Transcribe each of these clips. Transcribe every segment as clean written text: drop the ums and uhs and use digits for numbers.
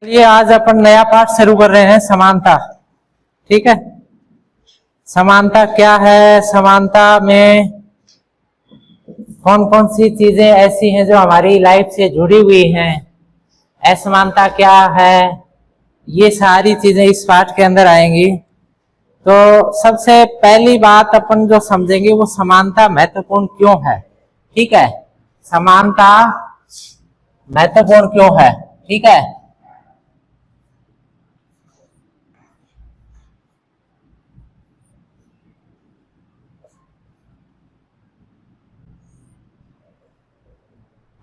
चलिए आज अपन नया पाठ शुरू कर रहे हैं समानता। ठीक है, समानता क्या है, समानता में कौन कौन सी चीजें ऐसी हैं जो हमारी लाइफ से जुड़ी हुई हैं, असमानता क्या है, ये सारी चीजें इस पाठ के अंदर आएंगी। तो सबसे पहली बात अपन जो समझेंगे वो समानता महत्वपूर्ण क्यों है। ठीक है, समानता महत्वपूर्ण क्यों है। ठीक है,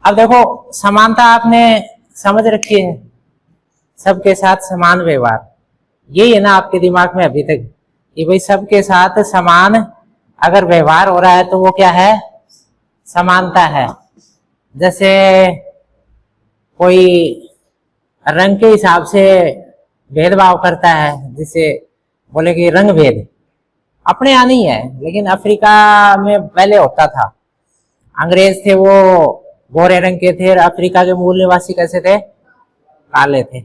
अब देखो समानता आपने समझ रखी है, सबके साथ समान व्यवहार, यही है ना आपके दिमाग में अभी तक कि भाई सबके साथ समान अगर व्यवहार हो रहा है तो वो क्या है, समानता है। जैसे कोई रंग के हिसाब से भेदभाव करता है, जिसे बोले कि रंग भेद, अपने यहाँ नहीं है लेकिन अफ्रीका में पहले होता था। अंग्रेज थे वो गोरे रंग के थे, अफ्रीका के मूल निवासी कैसे थे, काले थे।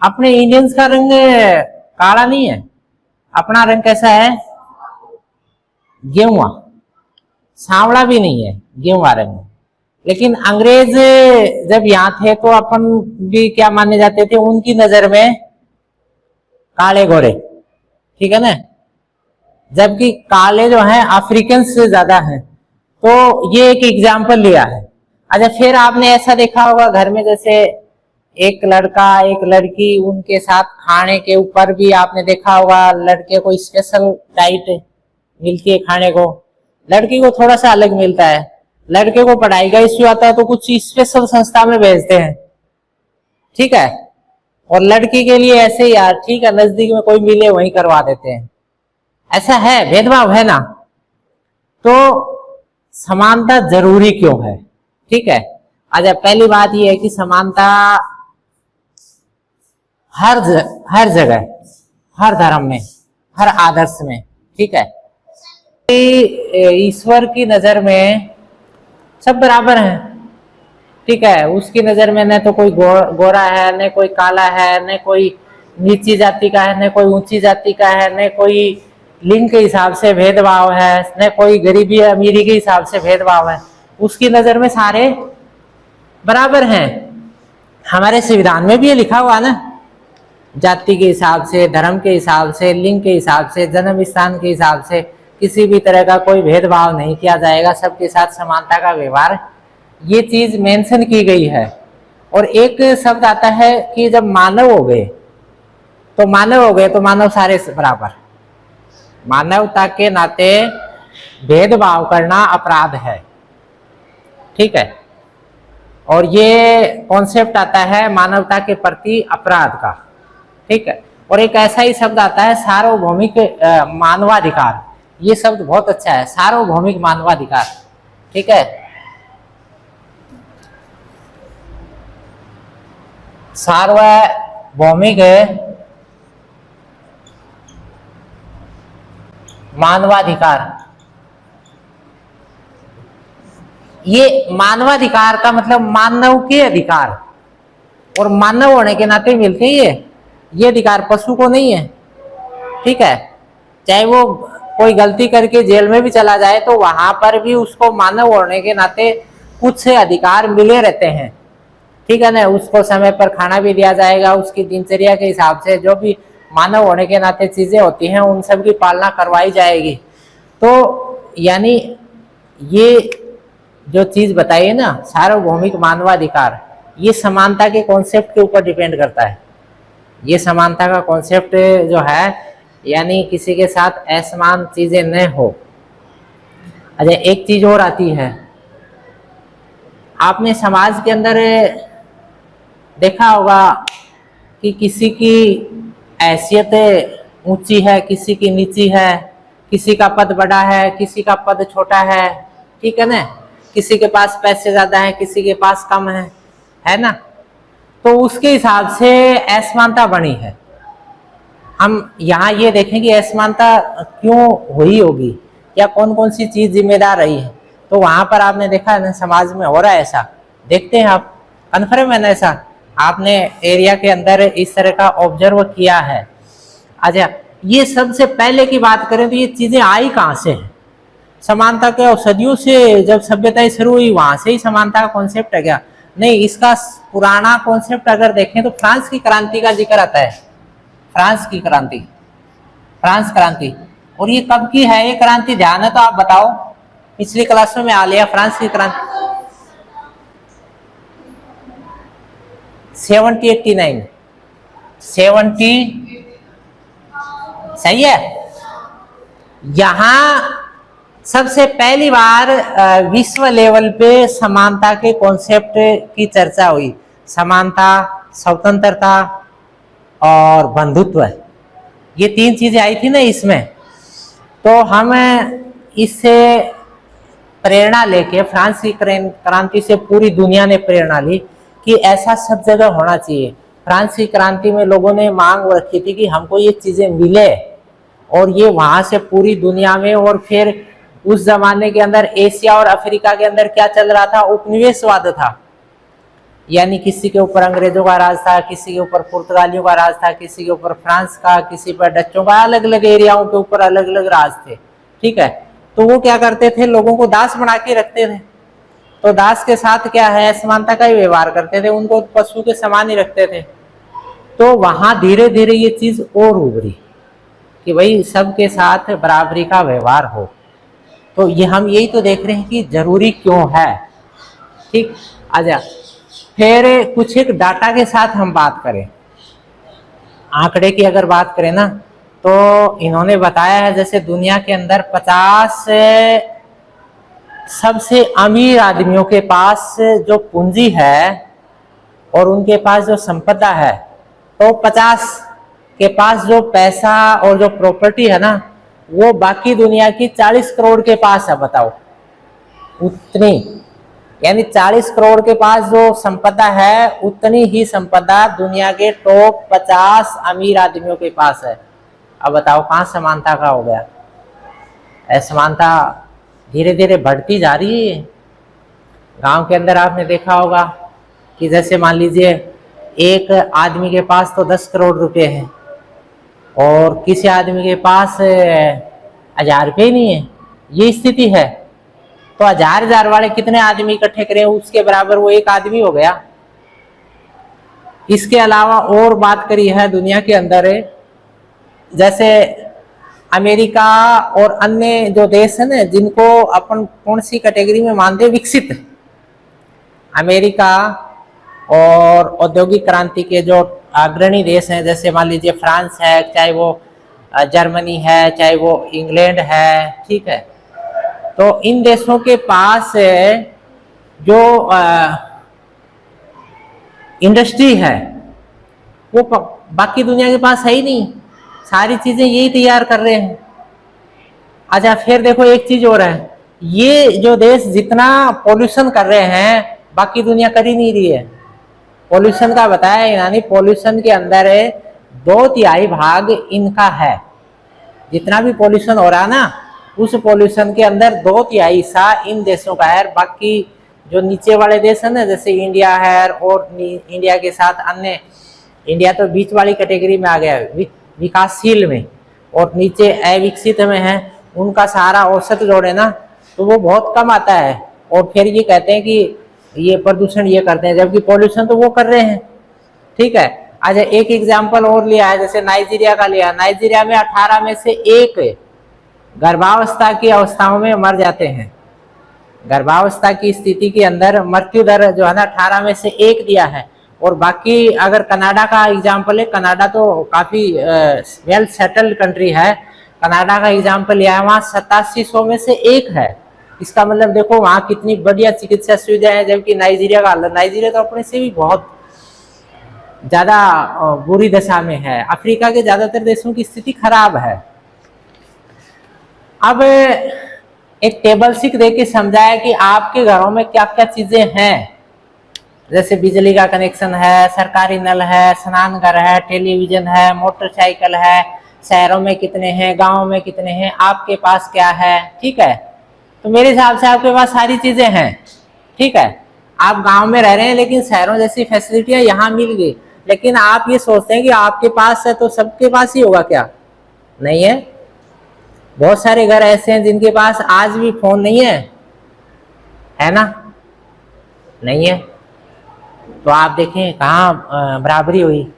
अपने इंडियंस का रंग काला नहीं है, अपना रंग कैसा है, गेहुआ, सांवला भी नहीं है, गेहुआ रंग। लेकिन अंग्रेज जब यहाँ थे तो अपन भी क्या माने जाते थे उनकी नजर में, काले गोरे, ठीक है ना, जबकि काले जो हैं अफ्रीकन से ज्यादा हैं। तो ये एक एग्जाम्पल लिया है। अच्छा, फिर आपने ऐसा देखा होगा घर में, जैसे एक लड़का एक लड़की, उनके साथ खाने के ऊपर भी आपने देखा होगा लड़के को स्पेशल डाइट मिलती है खाने को, लड़की को थोड़ा सा अलग मिलता है। लड़के को पढ़ाई का इश्यू आता है तो कुछ स्पेशल संस्था में भेजते हैं, ठीक है, और लड़की के लिए ऐसे ही यार ठीक है नजदीक में कोई मिले वहीं करवा देते हैं। ऐसा है, भेदभाव है ना। तो समानता जरूरी क्यों है, ठीक है। अच्छा, पहली बात यह है कि समानता हर जगह, हर धर्म में, हर आदर्श में, ठीक है। ईश्वर की नजर में सब बराबर हैं, ठीक है। उसकी नजर में न तो कोई गोरा है, न कोई काला है, न कोई नीची जाति का है, न कोई ऊंची जाति का है, न कोई लिंग के हिसाब से भेदभाव है, न कोई गरीबी अमीरी के हिसाब से भेदभाव है। उसकी नजर में सारे बराबर हैं। हमारे संविधान में भी ये लिखा हुआ ना, जाति के हिसाब से, धर्म के हिसाब से, लिंग के हिसाब से, जन्म स्थान के हिसाब से किसी भी तरह का कोई भेदभाव नहीं किया जाएगा, सबके साथ समानता का व्यवहार, ये चीज मेंशन की गई है। और एक शब्द आता है कि जब मानव हो गए तो मानव हो गए तो मानव सारे बराबर। मानवता के नाते भेदभाव करना अपराध है, ठीक है। और ये कॉन्सेप्ट आता है मानवता के प्रति अपराध का, ठीक है। और एक ऐसा ही शब्द आता है सार्वभौमिक मानवाधिकार। ये शब्द बहुत अच्छा है, सार्वभौमिक मानवाधिकार, ठीक है। सार्वभौमिक मानवाधिकार, ये मानवाधिकार का मतलब मानव के अधिकार, और मानव होने के नाते मिलते हैं ये अधिकार पशु को नहीं है, ठीक है। चाहे वो कोई गलती करके जेल में भी चला जाए तो वहां पर भी उसको मानव होने के नाते कुछ अधिकार मिले रहते हैं, ठीक है ना। उसको समय पर खाना भी दिया जाएगा, उसकी दिनचर्या के हिसाब से जो भी मानव होने के नाते चीजें होती हैं उन सब की पालना करवाई जाएगी। तो यानी ये जो चीज बताई है ना सार्वभौमिक मानवाधिकार, ये समानता के कॉन्सेप्ट के ऊपर डिपेंड करता है। ये समानता का कॉन्सेप्ट जो है यानी किसी के साथ असमान चीजें न हो। अच्छा, एक चीज और आती है, आपने समाज के अंदर देखा होगा कि किसी की हैसियत ऊंची है, किसी की नीची है, किसी का पद बड़ा है, किसी का पद छोटा है, ठीक है ना। किसी के पास पैसे ज्यादा है, किसी के पास कम है ना। तो उसके हिसाब से असमानता बनी है। हम यहाँ ये देखें कि असमानता क्यों हुई होगी, या कौन कौन सी चीज जिम्मेदार रही है। तो वहां पर आपने देखा है ना समाज में हो रहा है ऐसा, देखते हैं आप, कन्फर्म है ना ऐसा। आपने एरिया के अंदर इस तरह का ऑब्जर्व किया है। अच्छा, ये सबसे पहले की बात करें तो ये चीजें आई कहाँ से है? समानता के सदियों से जब सभ्यताएं शुरू हुई वहां से ही समानता का कॉन्सेप्ट है क्या? नहीं, इसका पुराना कॉन्सेप्ट अगर देखें तो फ्रांस की क्रांति का जिक्र आता है। फ्रांस की क्रांति, फ्रांस क्रांति। और ये कब की है ये क्रांति? ध्यान है तो आप बताओ, पिछली क्लासों में आ लिया फ्रांस की क्रांति 1789 70, सही है। यहां सबसे पहली बार विश्व लेवल पे समानता के कॉन्सेप्ट की चर्चा हुई। समानता, स्वतंत्रता और बंधुत्व, ये तीन चीजें आई थी ना इसमें। तो हम इससे प्रेरणा लेके, फ्रांस की क्रांति से पूरी दुनिया ने प्रेरणा ली कि ऐसा सब जगह होना चाहिए। फ्रांस की क्रांति में लोगों ने मांग रखी थी कि हमको ये चीजें मिले, और ये वहां से पूरी दुनिया में। और फिर उस जमाने के अंदर एशिया और अफ्रीका के अंदर क्या चल रहा था? उपनिवेशवाद था, यानी किसी के ऊपर अंग्रेजों का राज था, किसी के ऊपर पुर्तगालियों का राज था, किसी के ऊपर फ्रांस का, किसी पर डच्चों का, अलग अलग एरियाओं के ऊपर अलग अलग राज थे। ठीक है, तो वो क्या करते थे? लोगों को दास बना के रखते थे। तो दास के साथ क्या है? असमानता का ही व्यवहार करते थे, उनको पशु के समान ही रखते थे। तो वहां धीरे धीरे ये चीज और उभरी कि भाई सबके साथ बराबरी का व्यवहार हो। तो ये हम यही तो देख रहे हैं कि जरूरी क्यों है। ठीक, आजा फिर कुछ एक डाटा के साथ हम बात करें, आंकड़े की अगर बात करें ना, तो इन्होंने बताया है जैसे दुनिया के अंदर 50 सबसे अमीर आदमियों के पास जो पूंजी है और उनके पास जो संपदा है, तो 50 के पास जो पैसा और जो प्रॉपर्टी है ना, वो बाकी दुनिया की 40 करोड़ के पास है। बताओ, उतनी, यानी 40 करोड़ के पास जो संपदा है, उतनी ही संपदा दुनिया के टॉप 50 अमीर आदमियों के पास है। अब बताओ कहाँ समानता का हो गया? असमानता धीरे धीरे बढ़ती जा रही है। गांव के अंदर आपने देखा होगा कि जैसे मान लीजिए एक आदमी के पास तो 10 करोड़ रुपए हैं और किसी आदमी के पास 1000 रुपये ही नहीं है, ये स्थिति है। तो 1000 वाले कितने आदमी इकट्ठे करें, उसके बराबर वो एक आदमी हो गया। इसके अलावा और बात करी है दुनिया के अंदर, जैसे अमेरिका और अन्य जो देश है ना, जिनको अपन कौन सी कैटेगरी में मानते हैं? विकसित। अमेरिका और औद्योगिक क्रांति के जो अग्रणी देश हैं, जैसे मान लीजिए फ्रांस है, चाहे वो जर्मनी है, चाहे वो इंग्लैंड है, ठीक है। तो इन देशों के पास जो इंडस्ट्री है वो बाकी दुनिया के पास है ही नहीं, सारी चीजें यही तैयार कर रहे हैं। अच्छा, फिर देखो एक चीज और है, ये जो देश जितना पॉल्यूशन कर रहे हैं बाकी दुनिया कर ही नहीं रही है। पॉल्यूशन का बताया, यानी पॉल्यूशन के अंदर 2/3 भाग इनका है। जितना भी पॉल्यूशन हो रहा है ना, उस पॉल्यूशन के अंदर 2/3 हिस्सा इन देशों का है। बाकी जो नीचे वाले देश है ना, जैसे इंडिया है, और इंडिया के साथ अन्य, इंडिया तो बीच वाली कैटेगरी में आ गया है, विकासशील में, और नीचे अविकसित में है, उनका सारा औसत जोड़े ना तो वो बहुत कम आता है। और फिर ये कहते हैं कि ये प्रदूषण ये करते हैं, जबकि पॉल्यूशन तो वो कर रहे हैं। ठीक है। अच्छा, एक एग्जाम्पल और लिया है, जैसे नाइजीरिया का लिया। नाइजीरिया में 18 में से 1 गर्भावस्था की अवस्थाओं में मर जाते हैं। गर्भावस्था की स्थिति के अंदर मृत्यु दर जो है ना 18 में से 1 दिया है। और बाकी अगर कनाडा का एग्जाम्पल है, कनाडा तो काफी वेल सेटल्ड कंट्री है, कनाडा का एग्जाम्पल लिया है, वहाँ 8700 में से 1 है। इसका मतलब देखो वहाँ कितनी बढ़िया चिकित्सा सुविधा है, जबकि नाइजीरिया का, नाइजीरिया तो अपने से भी बहुत ज्यादा बुरी दशा में है। अफ्रीका के ज्यादातर देशों की स्थिति खराब है। अब एक टेबल सिक दे के समझाया कि आपके घरों में क्या क्या चीजें हैं, जैसे बिजली का कनेक्शन है, सरकारी नल है, स्नान घर है, टेलीविजन है, मोटरसाइकिल है, शहरों में कितने हैं, गांव में कितने हैं, आपके पास क्या है। ठीक है, तो मेरे हिसाब से आपके पास सारी चीजें हैं। ठीक है। आप गांव में रह रहे हैं लेकिन शहरों जैसी फैसिलिटियां यहाँ मिल गई, लेकिन आप ये सोचते हैं कि आपके पास है तो सबके पास ही होगा क्या? नहीं है। बहुत सारे घर ऐसे हैं जिनके पास आज भी फोन नहीं है ना? नहीं है। तो आप देखें कहाँ बराबरी हुई।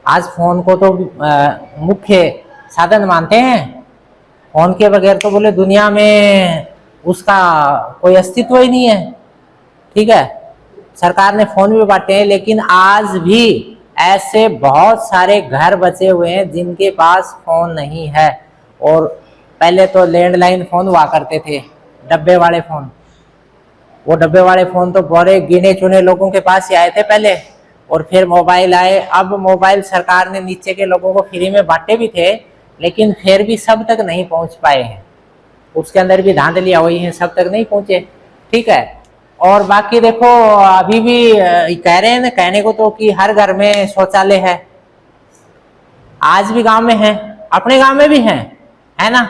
आज फोन को तो मुख्य साधन मानते हैं। फोन के बगैर तो बोले दुनिया में उसका कोई अस्तित्व ही नहीं है। ठीक है, सरकार ने फोन भी बांटे हैं, लेकिन आज भी ऐसे बहुत सारे घर बचे हुए हैं जिनके पास फोन नहीं है। और पहले तो लैंडलाइन फोन हुआ करते थे, डब्बे वाले फोन। वो डब्बे वाले फोन तो बड़े गिने चुने लोगों के पास ही आए थे पहले, और फिर मोबाइल आए। अब मोबाइल सरकार ने नीचे के लोगों को फ्री में बांटे भी थे, लेकिन फिर भी सब तक नहीं पहुंच पाए हैं। उसके अंदर भी धांधलियां हुई हैं, सब तक नहीं पहुंचे। ठीक है, और बाकी देखो अभी भी कह रहे हैं ना, कहने को तो कि हर घर में शौचालय है। आज भी गांव में है, अपने गांव में भी है ना?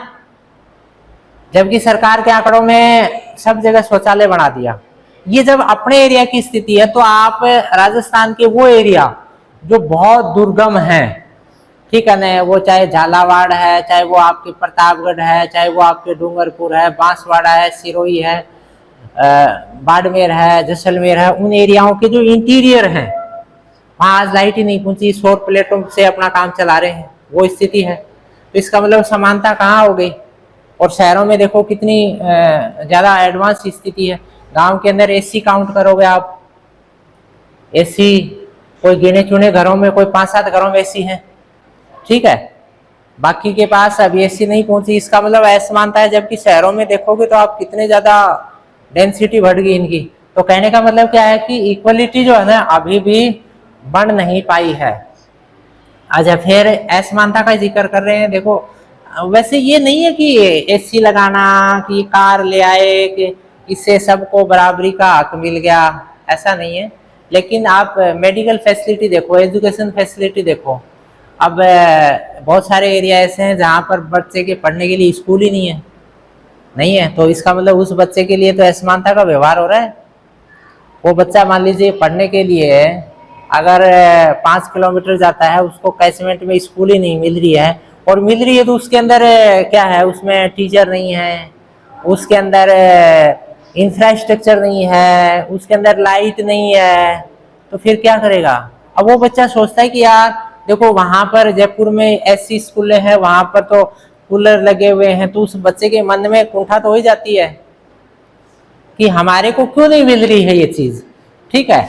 जबकि सरकार के आंकड़ों में सब जगह शौचालय बना दिया। ये जब अपने एरिया की स्थिति है, तो आप राजस्थान के वो एरिया जो बहुत दुर्गम है, ठीक है ना, वो चाहे झालावाड़ है, चाहे वो आपके प्रतापगढ़ है, चाहे वो आपके डूंगरपुर है, बांसवाड़ा है, सिरोही है, बाड़मेर है, जैसलमेर है, उन एरियाओं के जो इंटीरियर हैं वहां आज लाइट ही नहीं पहुंची, सौर प्लेटों से अपना काम चला रहे हैं, वो स्थिति है। तो इसका मतलब समानता कहाँ हो गई? और शहरों में देखो कितनी ज्यादा एडवांस स्थिति है। गांव के अंदर एसी काउंट करोगे आप, एसी कोई गिने चुने घरों में, कोई 5-7 घरों में एसी है। ठीक है, बाकी के पास अभी एसी नहीं पहुंची। इसका मतलब असमानता है। जबकि शहरों में देखोगे तो आप कितने ज्यादा डेंसिटी बढ़ गई इनकी। तो कहने का मतलब क्या है कि इक्वलिटी जो है ना अभी भी बन नहीं पाई है। अच्छा, फिर असमानता का जिक्र कर रहे हैं। देखो वैसे ये नहीं है कि एसी लगाना, कि कार ले आए, कि इससे सबको बराबरी का हक मिल गया, ऐसा नहीं है। लेकिन आप मेडिकल फैसिलिटी देखो, एजुकेशन फैसिलिटी देखो। अब बहुत सारे एरिया ऐसे हैं जहाँ पर बच्चे के पढ़ने के लिए स्कूल ही नहीं है। तो इसका मतलब उस बच्चे के लिए तो असमानता का व्यवहार हो रहा है। वो बच्चा मान लीजिए पढ़ने के लिए अगर 5 किलोमीटर जाता है, उसको कैचमेंट में स्कूल ही नहीं मिल रही है, और मिल रही है तो उसके अंदर क्या है, उसमें टीचर नहीं है, उसके अंदर इंफ्रास्ट्रक्चर नहीं है, उसके अंदर लाइट नहीं है, तो फिर क्या करेगा? अब वो बच्चा सोचता है कि यार देखो वहां पर जयपुर में ऐसी स्कूलें हैं, वहां पर तो कूलर लगे हुए हैं, तो उस बच्चे के मन में कुंठा तो हो ही जाती है कि हमारे को क्यों नहीं मिल रही है ये चीज। ठीक है,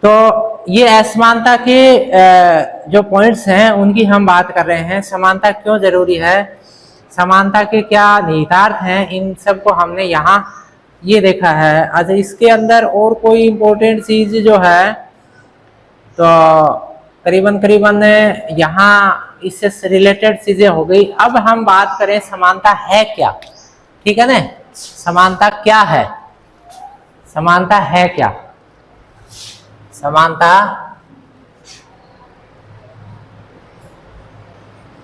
तो ये असमानता के जो पॉइंट्स हैं उनकी हम बात कर रहे हैं। समानता क्यों जरूरी है, समानता के क्या निहितार्थ हैं, इन सब को हमने यहाँ ये देखा है। अच्छा, इसके अंदर और कोई इम्पोर्टेंट चीज जो है तो करीबन यहाँ इससे रिलेटेड चीजें हो गई। अब हम बात करें समानता है क्या। ठीक है ना, समानता क्या है, समानता है क्या? समानता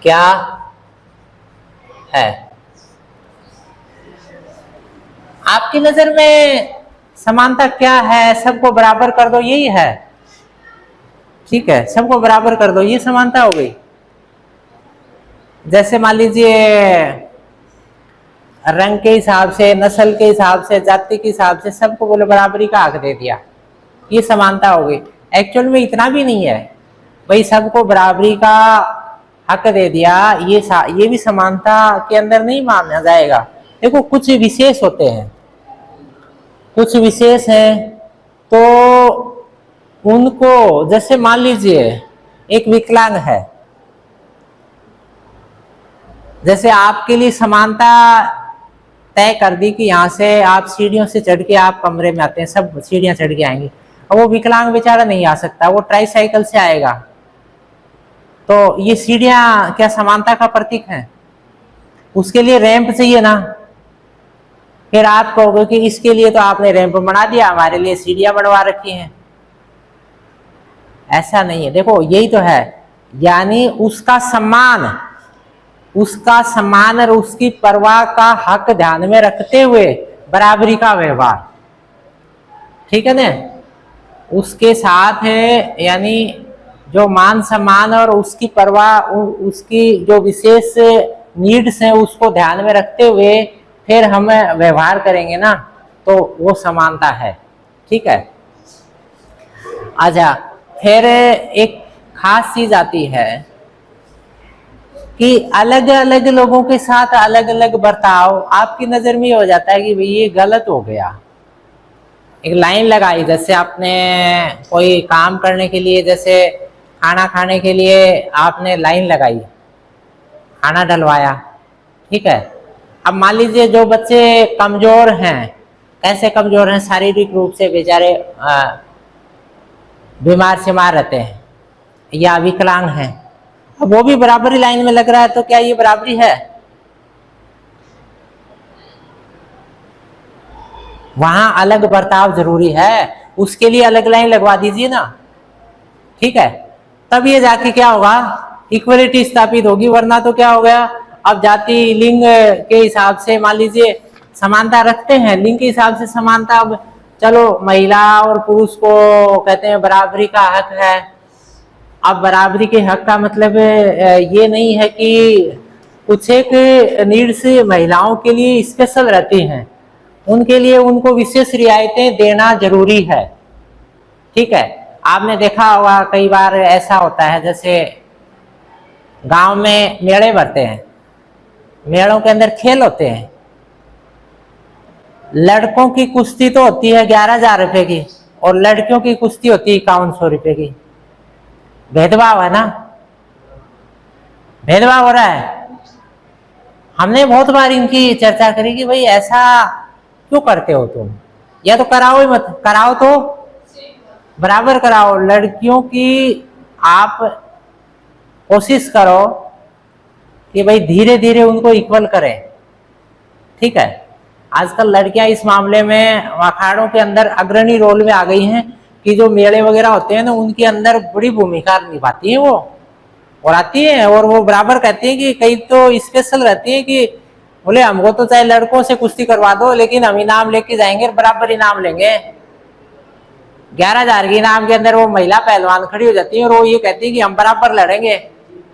क्या है आपकी नजर में? समानता क्या है? सबको बराबर कर दो, यही है। ठीक है, सबको बराबर कर दो, ये समानता हो गई। जैसे मान लीजिए रंग के हिसाब से, नस्ल के हिसाब से, जाति के हिसाब से सबको बोले बराबरी का हक दे दिया, ये समानता हो गई। एक्चुअल में इतना भी नहीं है भाई, सबको बराबरी का हक दे दिया, ये भी समानता के अंदर नहीं माना जाएगा। देखो कुछ विशेष होते हैं, कुछ विशेष हैं, तो उनको जैसे मान लीजिए एक विकलांग है, जैसे आपके लिए समानता तय कर दी कि यहाँ से आप सीढ़ियों से चढ़ के आप कमरे में आते हैं, सब सीढ़ियां चढ़ के आएंगे, और वो विकलांग बेचारा नहीं आ सकता, वो ट्राईसाइकिल से आएगा। तो ये सीढ़ियां क्या समानता का प्रतीक है? उसके लिए रैंप चाहिए ना। फिर आप कहोगे कि इसके लिए तो आपने रैंप बना दिया, हमारे लिए सीढ़ियां बनवा रखी हैं। ऐसा नहीं है। देखो यही तो है, यानी उसका सम्मान और उसकी परवाह का हक ध्यान में रखते हुए बराबरी का व्यवहार, ठीक है ना। उसके साथ है यानी जो मान सम्मान और उसकी परवाह, उसकी जो विशेष नीड्स हैं उसको ध्यान में रखते हुए फिर हम व्यवहार करेंगे ना, तो वो समानता है। ठीक है। अच्छा, फिर एक खास चीज आती है कि अलग अलग लोगों के साथ अलग अलग बर्ताव आपकी नजर में हो जाता है कि भाई ये गलत हो गया। एक लाइन लगाई, जैसे आपने कोई काम करने के लिए, जैसे खाना खाने के लिए आपने लाइन लगाई, खाना डलवाया, ठीक है। अब मान लीजिए जो बच्चे कमजोर हैं, कैसे कमजोर हैं, शारीरिक रूप से बेचारे बीमार शिमार रहते हैं या विकलांग हैं, अब वो भी बराबरी लाइन में लग रहा है, तो क्या ये बराबरी है? वहां अलग बर्ताव जरूरी है, उसके लिए अलग लाइन लगवा दीजिए ना। ठीक है, तब ये जाके क्या होगा, इक्वलिटी स्थापित होगी। वरना तो क्या हो गया, अब जाति लिंग के हिसाब से मान लीजिए समानता रखते हैं, लिंग के हिसाब से समानता, अब चलो महिला और पुरुष को कहते हैं बराबरी का हक है। अब बराबरी के हक का मतलब ये नहीं है कि कुछ एक नीड्स महिलाओं के लिए स्पेशल रहती हैं, उनके लिए उनको विशेष रियायतें देना जरूरी है। ठीक है। आपने देखा होगा कई बार ऐसा होता है, जैसे गांव में मेले भरते हैं, मेलों के अंदर खेल होते हैं, लड़कों की कुश्ती तो होती है 11,000 रुपए की और लड़कियों की कुश्ती होती है 5100 रुपए की। भेदभाव है ना, भेदभाव हो रहा है। हमने बहुत बार इनकी चर्चा करी कि भाई ऐसा क्यों करते हो तुम, या तो कराओ ही मत, कराओ तो बराबर कराओ। लड़कियों की आप कोशिश करो कि भाई धीरे धीरे उनको इक्वल करें। ठीक है। आजकल लड़कियां इस मामले में अखाड़ों के अंदर अग्रणी रोल में आ गई हैं कि जो मेले वगैरह होते हैं ना, उनके अंदर बड़ी भूमिका निभाती है वो, और आती है, और वो बराबर कहती है कि कई तो स्पेशल रहती है कि बोले हमको तो चाहे लड़कों से कुश्ती करवा दो, लेकिन हम इनाम लेके जाएंगे, बराबर इनाम लेंगे। 11,000 के इनाम के अंदर वो महिला पहलवान खड़ी हो जाती है और वो ये कहती है कि हम बराबर लड़ेंगे।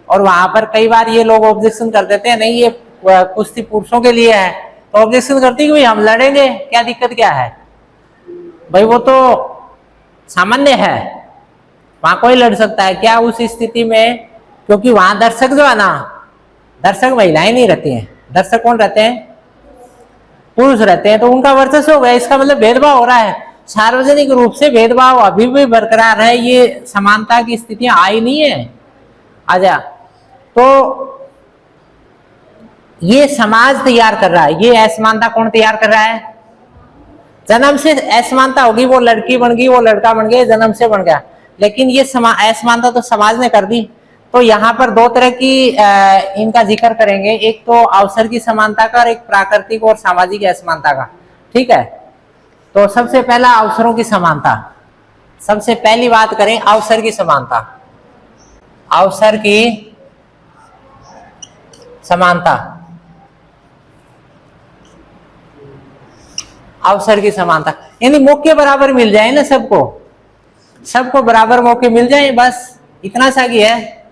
और वहां पर कई बार ये लोग ऑब्जेक्शन कर देते हैं, नहीं ये कुश्ती पुरुषों के लिए है, तो ऑब्जेक्शन करती है कि भाई हम लड़ेंगे, क्या दिक्कत क्या है भाई, वो तो सामान्य है, वहां कोई लड़ सकता है क्या उस स्थिति में। क्योंकि वहां दर्शक जो है ना, दर्शक महिलाएं नहीं रहती हैं, दर्शक कौन रहते हैं, पुरुष रहते हैं, तो उनका वर्चस्व हो गया। इसका मतलब भेदभाव हो रहा है, सार्वजनिक रूप से भेदभाव अभी भी बरकरार है, ये समानता की स्थितियां आई नहीं है। आजा, तो ये समाज तैयार कर रहा है, ये असमानता कौन तैयार कर रहा है? जन्म से असमानता होगी, वो लड़की बन गई, वो लड़का बन गया, जन्म से बन गया, लेकिन ये असमानता तो समाज ने कर दी। तो यहाँ पर दो तरह की इनका जिक्र करेंगे, एक तो अवसर की समानता का और एक प्राकृतिक और सामाजिक असमानता का। ठीक है। तो सबसे पहला अवसरों की समानता, सबसे पहली बात करें अवसर की समानता। अवसर की समानता, अवसर की समानता यानी मौके बराबर मिल जाए ना, सबको, सबको बराबर मौके मिल जाए, बस इतना सा ही है।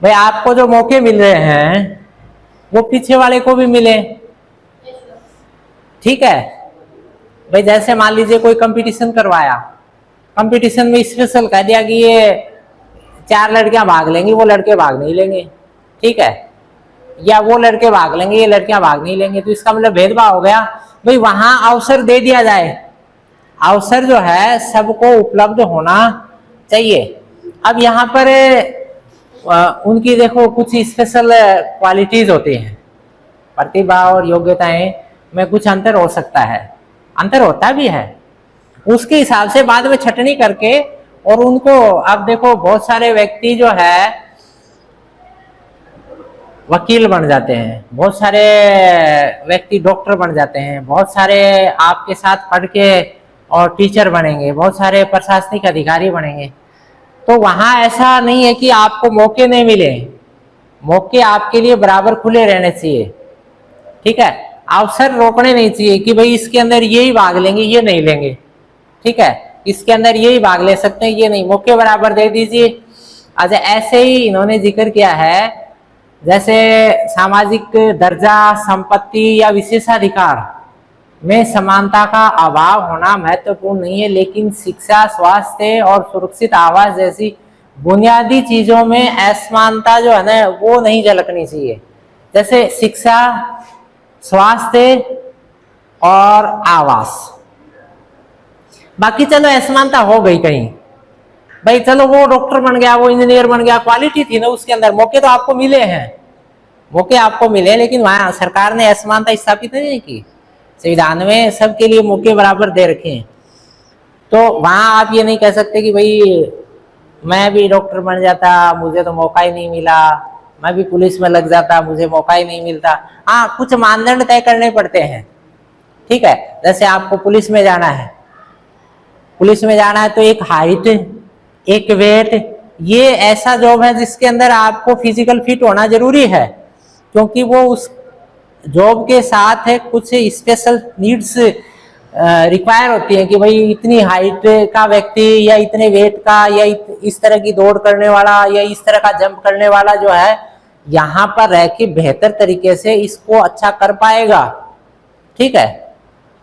भाई आपको जो मौके मिल रहे हैं वो पीछे वाले को भी मिले। ठीक है। भाई जैसे मान लीजिए कोई कंपटीशन करवाया, कंपटीशन में स्पेशल कह दिया कि ये 4 लड़कियां भाग लेंगी, वो लड़के भाग नहीं लेंगे। ठीक है। या वो लड़के भाग लेंगे, ये लड़कियां भाग नहीं लेंगे, तो इसका मतलब भेदभाव हो गया। भाई वहां अवसर दे दिया जाए, अवसर जो है सबको उपलब्ध होना चाहिए। अब यहाँ पर उनकी देखो कुछ स्पेशल क्वालिटीज होती हैं, प्रतिभा और योग्यताएं में कुछ अंतर हो सकता है, अंतर होता भी है, उसके हिसाब से बाद में छटनी करके और उनको, अब देखो बहुत सारे व्यक्ति जो है वकील बन जाते हैं, बहुत सारे व्यक्ति डॉक्टर बन जाते हैं, बहुत सारे आपके साथ पढ़ के और टीचर बनेंगे, बहुत सारे प्रशासनिक अधिकारी बनेंगे। तो वहां ऐसा नहीं है कि आपको मौके नहीं मिले, मौके आपके लिए बराबर खुले रहने चाहिए। ठीक है। अवसर रोकने नहीं चाहिए कि भाई इसके अंदर ये ही भाग लेंगे, ये नहीं लेंगे, ठीक है, इसके अंदर ये ही भाग ले सकते हैं, ये नहीं, मौके बराबर दे दीजिए। अच्छा, ऐसे ही इन्होंने जिक्र किया है जैसे सामाजिक दर्जा, संपत्ति या विशेषाधिकार में समानता का अभाव होना महत्वपूर्ण नहीं है, लेकिन शिक्षा, स्वास्थ्य और सुरक्षित आवास जैसी बुनियादी चीजों में असमानता जो है ना वो नहीं झलकनी चाहिए। जैसे शिक्षा, स्वास्थ्य और आवास। बाकी चलो असमानता हो गई कहीं, भाई चलो वो डॉक्टर बन गया, वो इंजीनियर बन गया, क्वालिटी थी ना उसके अंदर, मौके तो आपको मिले हैं, मौके आपको मिले, लेकिन वहां सरकार ने असमानता स्थापित नहीं की। संविधान में सबके लिए मौके बराबर दे रखे हैं। तो वहां आप ये नहीं कह सकते कि भाई मैं भी डॉक्टर बन जाता, मुझे तो मौका ही नहीं मिला, मैं भी पुलिस में लग जाता, मुझे मौका ही नहीं मिलता। हाँ, कुछ मानदंड तय करने पड़ते हैं, ठीक है। जैसे आपको पुलिस में जाना है, पुलिस में जाना है तो एक हाइट, एक वेट, ये ऐसा जॉब है जिसके अंदर आपको फिजिकल फिट होना जरूरी है, क्योंकि वो उस जॉब के साथ है कुछ स्पेशल नीड्स रिक्वायर होती है कि भाई इतनी हाइट का व्यक्ति या इतने वेट का या इस तरह की दौड़ करने वाला या इस तरह का जंप करने वाला जो है यहाँ पर रह के बेहतर तरीके से इसको अच्छा कर पाएगा, ठीक है।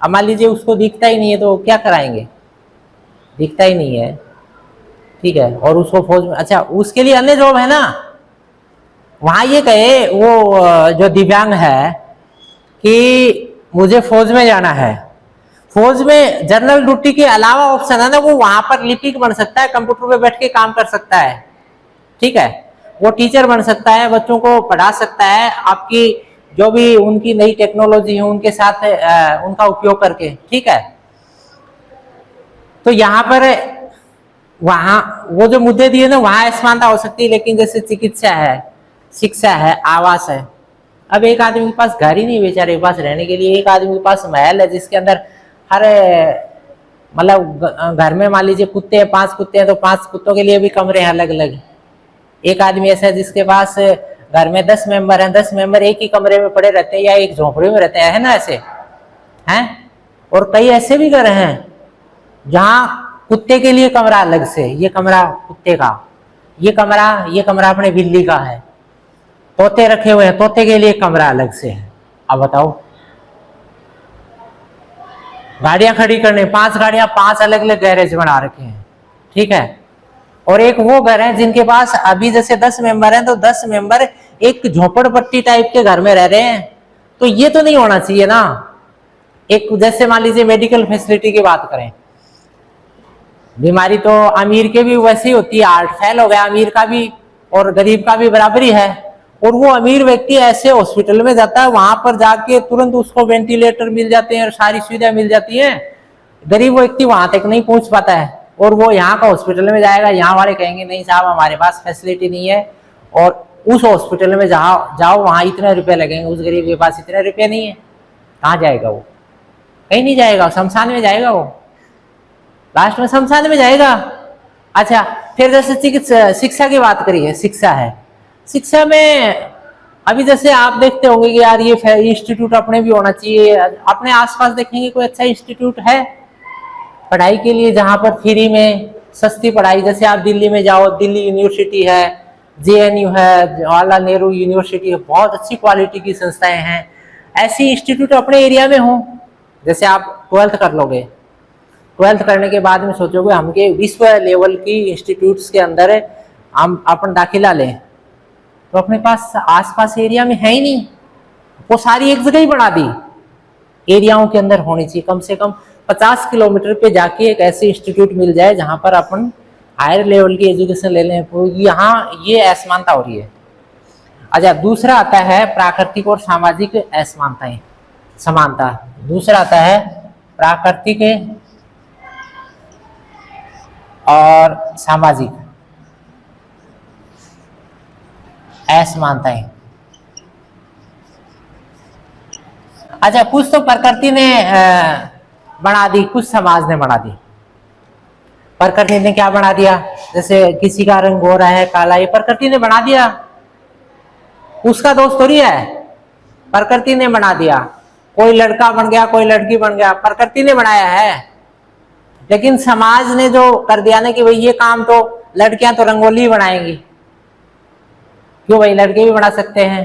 अब मान लीजिए उसको दिखता ही नहीं है तो क्या कराएंगे, दिखता ही नहीं है, ठीक है, और उसको फौज में, अच्छा उसके लिए अन्य जॉब है ना। वहां ये कहे वो जो दिव्यांग है कि मुझे फौज में जाना है, फौज में जनरल ड्यूटी के अलावा ऑप्शन है ना, वो वहां पर लिपिक बन सकता है, कंप्यूटर पे बैठ के काम कर सकता है, ठीक है, वो टीचर बन सकता है, बच्चों को पढ़ा सकता है, आपकी जो भी उनकी नई टेक्नोलॉजी है उनके साथ उनका उपयोग करके, ठीक है। तो यहाँ पर वहां वो जो मुद्दे दिए ना वहां असमानता हो सकती है, लेकिन जैसे चिकित्सा है, शिक्षा है, आवास है। अब एक आदमी के पास घर ही नहीं बेचारे के पास रहने के लिए, एक आदमी के पास महल है जिसके अंदर हर मतलब घर में मान लीजिए कुत्ते हैं, 5 कुत्ते हैं तो 5 कुत्तों के लिए भी कमरे हैं अलग अलग। एक आदमी ऐसा है जिसके पास घर में 10 मेंबर हैं, 10 मेंबर एक ही कमरे में पड़े रहते हैं या एक झोंपड़ी में रहते हैं, है ना, ऐसे हैं। और कई ऐसे भी घर हैं जहां कुत्ते के लिए कमरा अलग से, ये कमरा कुत्ते का, ये कमरा अपने बिल्ली का है, तोते रखे हुए हैं, तोते के लिए कमरा अलग से है। अब बताओ, गाड़ियां खड़ी करने 5 गाड़ियां 5 अलग अलग गैरेज बना रखे हैं, ठीक है। और एक वो घर है जिनके पास अभी जैसे 10 मेंबर हैं तो 10 मेंबर एक झोपड़पट्टी टाइप के घर में रह रहे हैं, तो ये तो नहीं होना चाहिए ना। एक जैसे मान लीजिए मेडिकल फैसिलिटी की बात करें, बीमारी तो अमीर के भी वैसी होती है, हार्ट फेल हो गया अमीर का भी और गरीब का भी बराबरी है, और वो अमीर व्यक्ति ऐसे हॉस्पिटल में जाता है, वहां पर जाके तुरंत उसको वेंटिलेटर मिल जाते हैं और सारी सुविधा मिल जाती है। गरीब व्यक्ति वहां तक नहीं पहुंच पाता है, और वो यहाँ का हॉस्पिटल में जाएगा, यहाँ वाले कहेंगे नहीं साहब हमारे पास फैसिलिटी नहीं है, और उस हॉस्पिटल में जाओ वहां इतने रुपए लगेंगे, उस गरीब के पास इतने रुपए नहीं है, कहाँ जाएगा वो, कहीं नहीं जाएगा, शमशान में जाएगा वो, लास्ट में शमशान में जाएगा। अच्छा, फिर जैसे चिकित्सा, शिक्षा की बात करिए, शिक्षा है, शिक्षा में अभी जैसे आप देखते होंगे कि यार ये इंस्टीट्यूट अपने भी होना चाहिए, अपने आसपास देखेंगे कोई अच्छा इंस्टीट्यूट है पढ़ाई के लिए जहां पर फ्री में सस्ती पढ़ाई, जैसे आप दिल्ली में जाओ, दिल्ली यूनिवर्सिटी है, जेएनयू है, जवाहरलाल नेहरू यूनिवर्सिटी है, बहुत अच्छी क्वालिटी की संस्थाएं हैं। ऐसी इंस्टीट्यूट अपने एरिया में हो, जैसे आप 12th कर लोगे, 12th करने के बाद में सोचोगे हम के विश्व लेवल की इंस्टीट्यूट्स के अंदर हम अपन दाखिला लें, तो अपने पास आसपास एरिया में है ही नहीं, वो सारी एक जगह ही बना दी। एरियाओं के अंदर होनी चाहिए, कम से कम 50 किलोमीटर पे जाके एक ऐसी इंस्टीट्यूट मिल जाए जहां पर अपन हायर लेवल की एजुकेशन ले लें, तो यहाँ ये असमानता हो रही है। अच्छा, दूसरा आता है प्राकृतिक और सामाजिक असमानताएं, समानता। दूसरा आता है प्राकृतिक और सामाजिक असमानताएं। अच्छा, कुछ तो प्रकृति ने बना दी, कुछ समाज ने बना दी। प्रकृति ने क्या बना दिया, जैसे किसी का रंग गोरा है, काला, ये प्रकृति ने बना दिया, उसका दोष थोड़ी है, प्रकृति ने बना दिया। कोई लड़का बन गया, कोई लड़की बन गया, प्रकृति ने बनाया है। लेकिन समाज ने जो कर दिया ना कि भाई ये काम तो लड़कियां तो रंगोली बनाएंगी, क्यों भाई लड़के भी बना सकते हैं।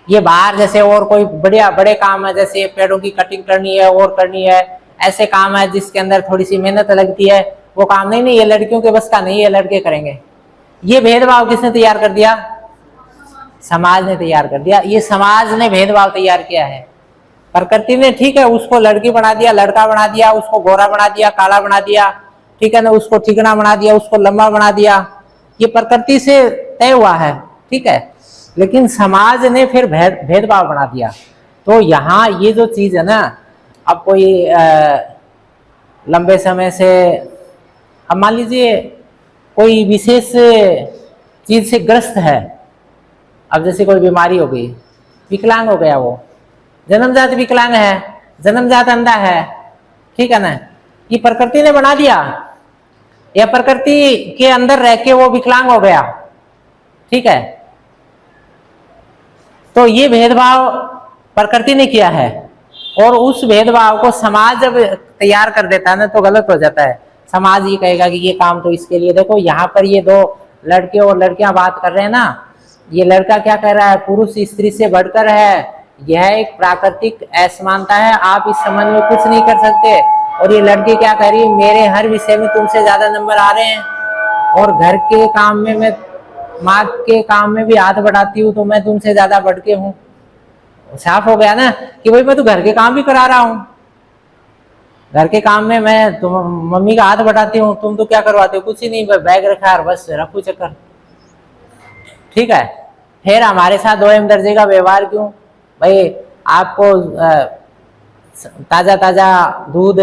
ये बाहर जैसे और कोई बढ़िया बड़े काम है, जैसे पेड़ों की कटिंग करनी है और करनी है, ऐसे काम है जिसके अंदर थोड़ी सी मेहनत लगती है, वो काम नहीं ये लड़कियों के बस का नहीं है, लड़के करेंगे। ये भेदभाव किसने तैयार कर दिया? समाज ने तैयार कर दिया। ये समाज ने भेदभाव तैयार किया है। प्रकृति ने ठीक है उसको लड़की बना दिया, लड़का बना दिया, उसको गोरा बना दिया, काला बना दिया, ठीक है ना, उसको चिकना बना दिया, उसको लंबा बना दिया, ये प्रकृति से तय हुआ है, ठीक है। लेकिन समाज ने फिर भेदभाव बना दिया। तो यहाँ ये जो चीज है ना, अब कोई लंबे समय से, अब मान लीजिए कोई विशेष चीज से ग्रस्त है, अब जैसे कोई बीमारी हो गई, विकलांग हो गया, वो जन्मजात विकलांग है, जन्मजात अंधा है, ठीक है ना, ये प्रकृति ने बना दिया या प्रकृति के अंदर रह के वो विकलांग हो गया, ठीक है। तो ये भेदभाव प्रकृति ने किया है, और उस भेदभाव को समाज जब तैयार कर देता है ना तो गलत हो जाता है। समाज ये कहेगा कि ये काम तो इसके लिए, देखो यहाँ पर ये दो लड़के और लड़कियां बात कर रहे हैं ना, ये लड़का क्या कह रहा है, पुरुष स्त्री से बढ़कर है, यह एक प्राकृतिक असमानता है, आप इस संबंध में कुछ नहीं कर सकते। और ये लड़की क्या कह रही है, मेरे हर विषय में तुमसे ज्यादा नंबर आ रहे हैं, और घर के काम में मैं माँ के काम में भी हाथ बढ़ाती हूँ तो मैं तुमसे ज्यादा बढ़ के हूँ। साफ हो गया ना कि भाई मैं तो घर के काम भी करा रहा हूँ, घर के काम में मैं तुम मम्मी का हाथ बढ़ाती हूँ, तुम तो क्या करवाते हो, कुछ ही नहीं, बैग रखा और बस रखू चक्कर, ठीक है। फिर हमारे साथ दो एम दर्जे का व्यवहार क्यों भाई, आपको ताजा ताजा दूध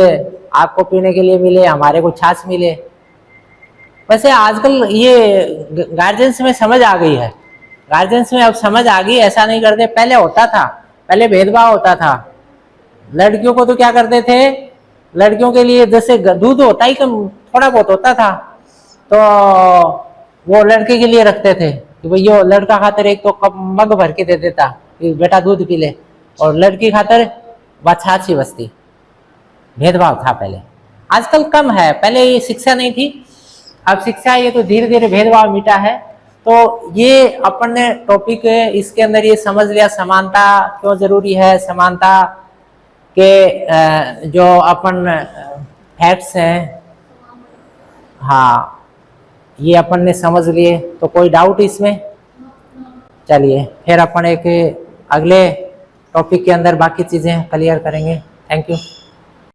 आपको पीने के लिए मिले, हमारे को छाछ मिले। वैसे आजकल ये गार्जियंस में समझ आ गई है, गार्जियंस में अब समझ आ गई, ऐसा नहीं करते। पहले होता था, पहले भेदभाव होता था। लड़कियों को तो क्या करते थे, लड़कियों के लिए जैसे दूध होता ही कम थोड़ा बहुत होता था, तो वो लड़के के लिए रखते थे कि भाई ये लड़का खातर एक तो कप मग भर के दे देता कि बेटा दूध पी ले, और लड़की खातर छाछ ही बसती। भेदभाव था पहले, आजकल कम है। पहले ये शिक्षा नहीं थी, अब शिक्षा, ये तो धीरे धीरे भेदभाव मिटा है। तो ये अपन ने टॉपिक इसके अंदर ये समझ लिया, समानता क्यों जरूरी है, समानता के जो अपन फैक्ट्स हैं, हाँ ये अपन ने समझ लिए। तो कोई डाउट इसमें? चलिए फिर अपन एक अगले टॉपिक के अंदर बाकी चीजें क्लियर करेंगे। Thank you.